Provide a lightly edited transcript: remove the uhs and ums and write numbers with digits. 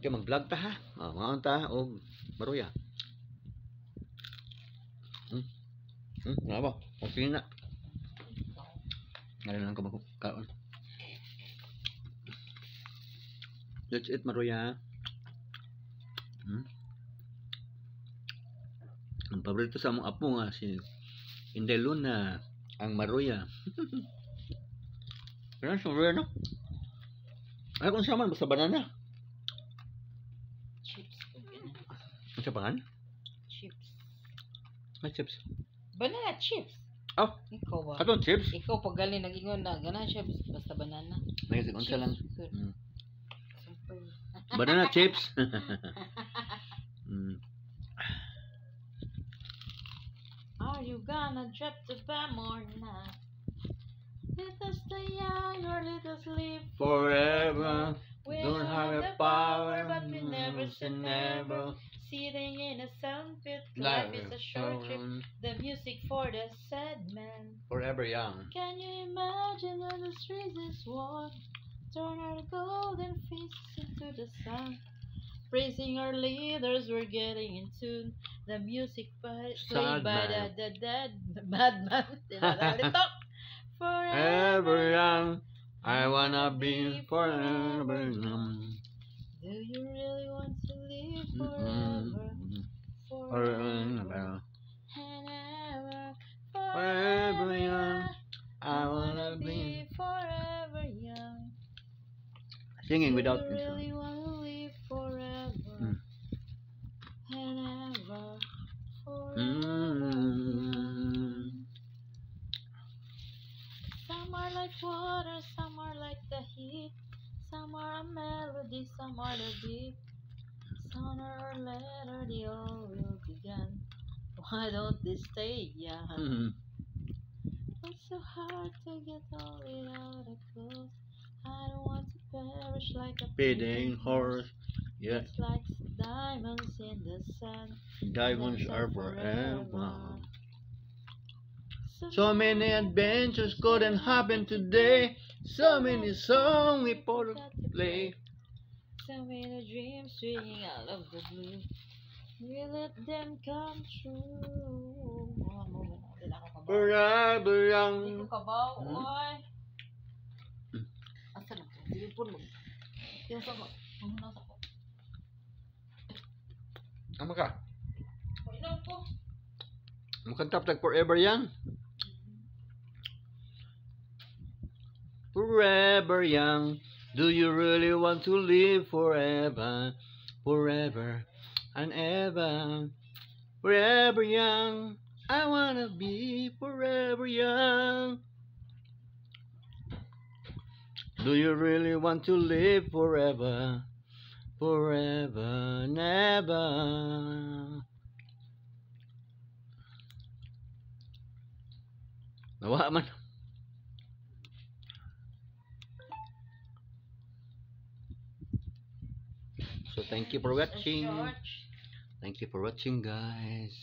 Kaya mag-vlog ta ha. Mga ta o Maruya. Nga ba? Okay na. Ngayon lang ka magkaon. That's it, Maruya. Ang paborito sa mong apo nga si Inday Luna, ang Maruya. Kaya si Maruya, no? Ay, kung saan man, basta banana. Chips. Ang sa pangan? Chips. May chips. Banana chips. Oh, Ikaw ba? katong chips. Ikaw pag galing nag-ingon na gana chips basta banana. Nagkasig unsa lang. Good. Simple. Banana chips. Are you gonna drop the bomb or not? Let us stay young or let us live Forever. We Don't have the a power, but we never say never. Sitting in a sandpit, life is a short trip. The music for the sad man. Forever young. Can you imagine when the streets is warm? Turn our golden faces into the sun. Praising our leaders, we're getting in tune. The music played by the madman. Forever young, I wanna be forever young. Do you really want to live forever? Forever And ever, forever young, I wanna be forever young. Singing without Do you really want to live forever? And ever, forever young. Some are like water, some are like the heat. Some are a melody, some are the beat. Sooner or later, they all will begin. Why don't they stay young? It's so hard to get on without a cause. I don't want to perish like a feeding horse. Yeah, It's like diamonds in the sand. diamonds are forever. So many adventures couldn't happen today. So many songs we both play. So many dreams swinging out of the blue. We let them come true. Forever Hindi young. ko kabaw, oy. Asa na? Silipon mo. Yung sa ko. Muna sa ko. Ang maka. Painom ko. Makantap tag forever young. Forever young. Do you really want to live forever? Forever and ever. Forever young. I wanna be forever young. Do you really want to live forever? Forever and ever. Nawa man. So thank you for watching. Thank you for watching, guys.